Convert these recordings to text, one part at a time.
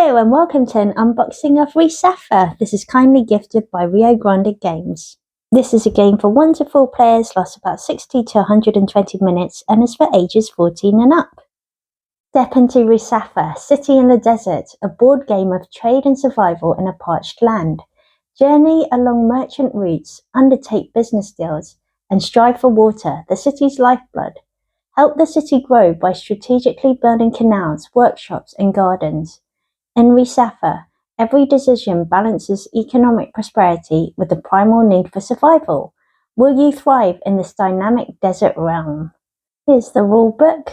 Hello and welcome to an unboxing of Resafa. This is kindly gifted by Rio Grande Games. This is a game for 1 to 4 players, lasts about 60 to 120 minutes and is for ages 14 and up. Step into Resafa, City in the Desert, a board game of trade and survival in a parched land. Journey along merchant routes, undertake business deals, and strive for water, the city's lifeblood. Help the city grow by strategically building canals, workshops, and gardens. In Resafa, every decision balances economic prosperity with the primal need for survival. Will you thrive in this dynamic desert realm? Here's the rulebook.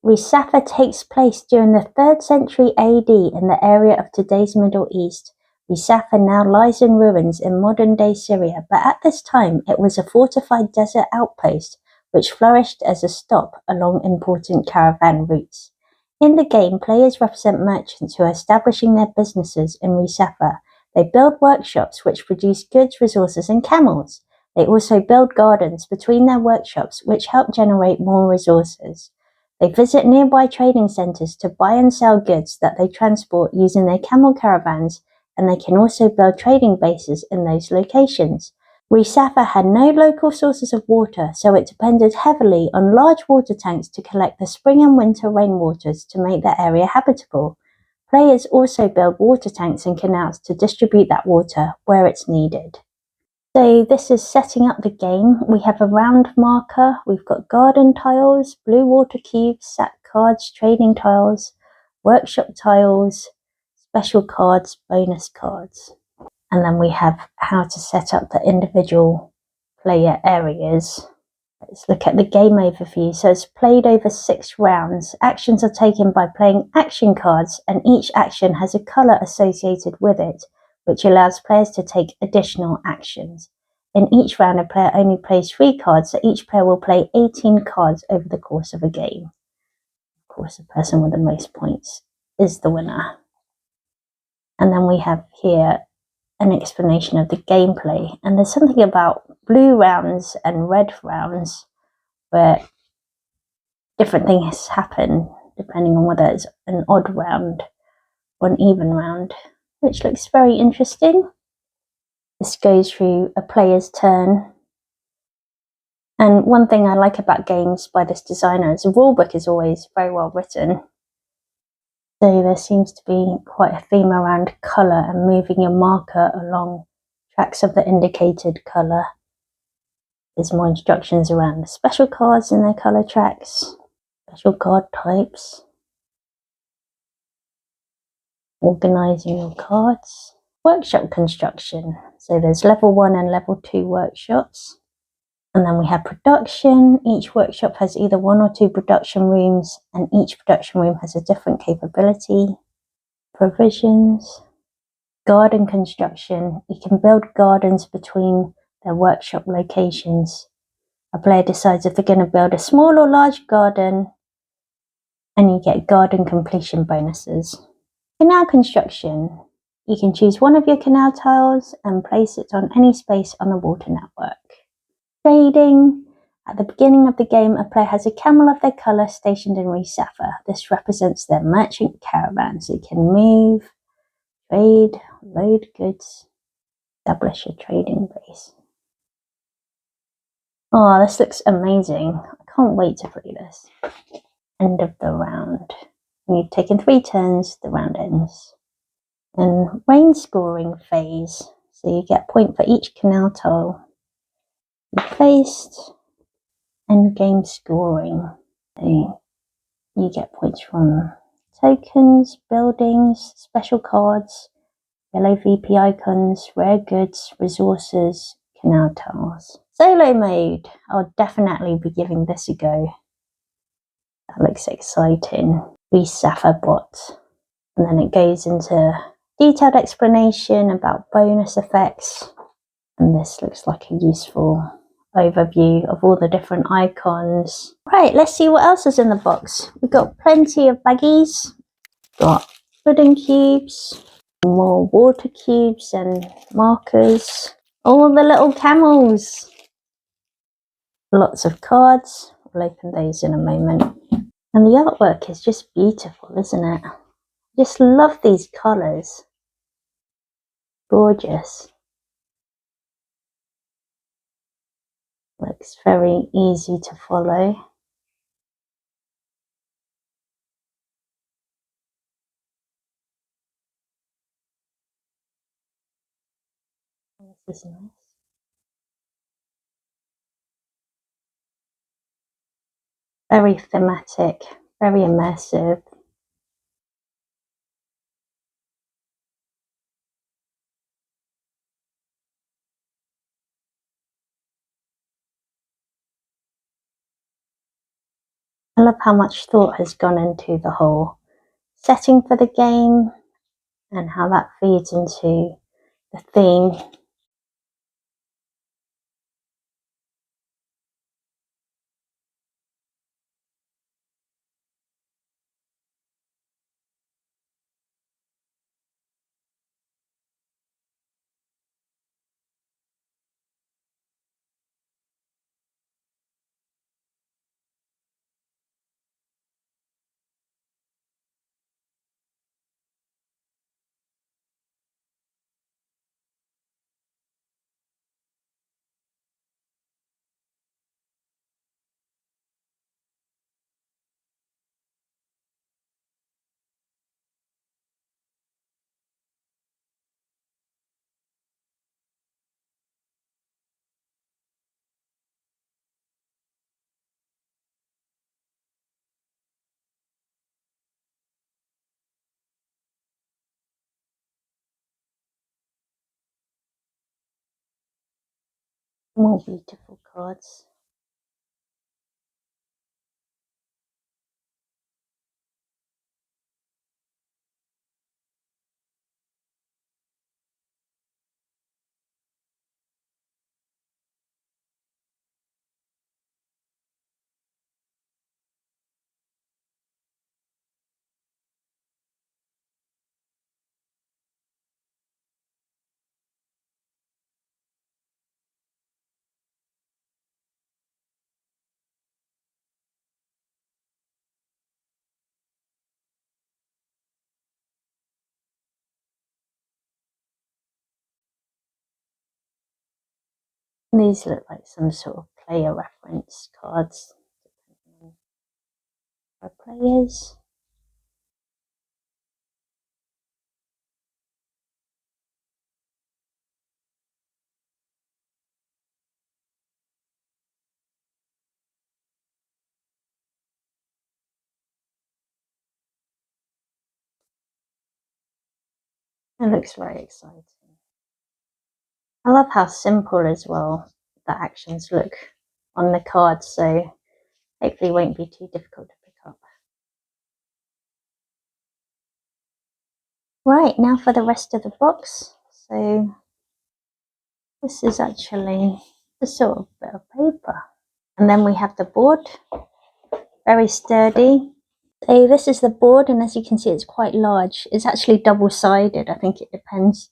Resafa takes place during the 3rd century AD in the area of today's Middle East. Resafa now lies in ruins in modern-day Syria, but at this time it was a fortified desert outpost which flourished as a stop along important caravan routes. In the game, players represent merchants who are establishing their businesses in Resafa. They build workshops which produce goods, resources, and camels. They also build gardens between their workshops which help generate more resources. They visit nearby trading centres to buy and sell goods that they transport using their camel caravans, and they can also build trading bases in those locations. Resafa had no local sources of water, so it depended heavily on large water tanks to collect the spring and winter rainwaters to make the area habitable. Players also build water tanks and canals to distribute that water where it's needed. So this is setting up the game. We have a round marker, we've got garden tiles, blue water cubes, sack cards, trading tiles, workshop tiles, special cards, bonus cards. And then we have how to set up the individual player areas. Let's look at the game overview. So it's played over 6 rounds. Actions are taken by playing action cards, and each action has a colour associated with it, which allows players to take additional actions. In each round, a player only plays 3 cards, so each player will play 18 cards over the course of a game. Of course, the person with the most points is the winner. And then we have here an explanation of the gameplay, and there's something about blue rounds and red rounds where different things happen depending on whether it's an odd round or an even round, which looks very interesting. This goes through a player's turn, and one thing I like about games by this designer is the rulebook is always very well written. So there seems to be quite a theme around colour and moving your marker along tracks of the indicated colour. There's more instructions around the special cards in their colour tracks, special card types, organising your cards, workshop construction. So there's level 1 and level 2 workshops. And then we have production. Each workshop has either 1 or 2 production rooms, and each production room has a different capability. Provisions. Garden construction. You can build gardens between their workshop locations. A player decides if they're going to build a small or large garden, and you get garden completion bonuses. Canal construction. You can choose one of your canal tiles and place it on any space on the water network. Trading. At the beginning of the game, a player has a camel of their colour stationed in Resafa. This represents their merchant caravan, so you can move, trade, load goods, establish a trading base. Oh, this looks amazing. I can't wait to play this. End of the round. When you've taken 3 turns, the round ends. And rain scoring phase. So you get a point for each canal tile placed, and game scoring. So you get points from tokens, buildings, special cards, yellow VP icons, rare goods, resources, canal tiles. Solo mode. I'll definitely be giving this a go. That looks exciting. Resafa bot. And then it goes into detailed explanation about bonus effects. And this looks like a useful overview of all the different icons. Right, let's see what else is in the box. We've got plenty of baggies. Got pudding cubes, more water cubes and markers. All the little camels. Lots of cards. We'll open those in a moment. And the artwork is just beautiful, isn't it? Just love these colours. Gorgeous. Looks very easy to follow. This is nice. Very thematic, very immersive. I love how much thought has gone into the whole setting for the game and how that feeds into the theme. More beautiful cards. These look like some sort of player reference cards for players. It looks very exciting. I love how simple as well the actions look on the cards, so hopefully it won't be too difficult to pick up. Right, now for the rest of the box. So this is actually a sort of bit of paper. And then we have the board, very sturdy. So this is the board, and as you can see, it's quite large. It's actually double-sided. I think it depends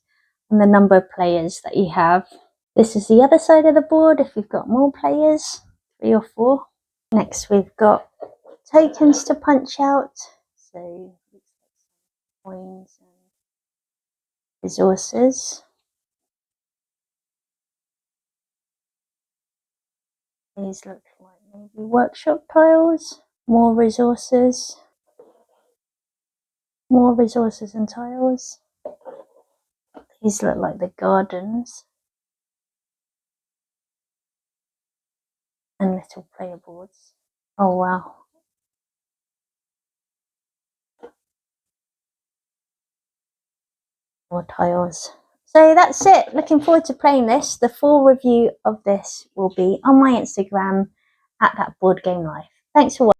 on the number of players that you have. This is the other side of the board if you've got more players, 3 or 4. Next we've got tokens to punch out. So coins and resources. These look like maybe workshop tiles. More resources and tiles. These look like the gardens. And little player boards. Oh wow. More tiles. So that's it. Looking forward to playing this. The full review of this will be on my Instagram at Thatboardgamelife. Thanks for watching.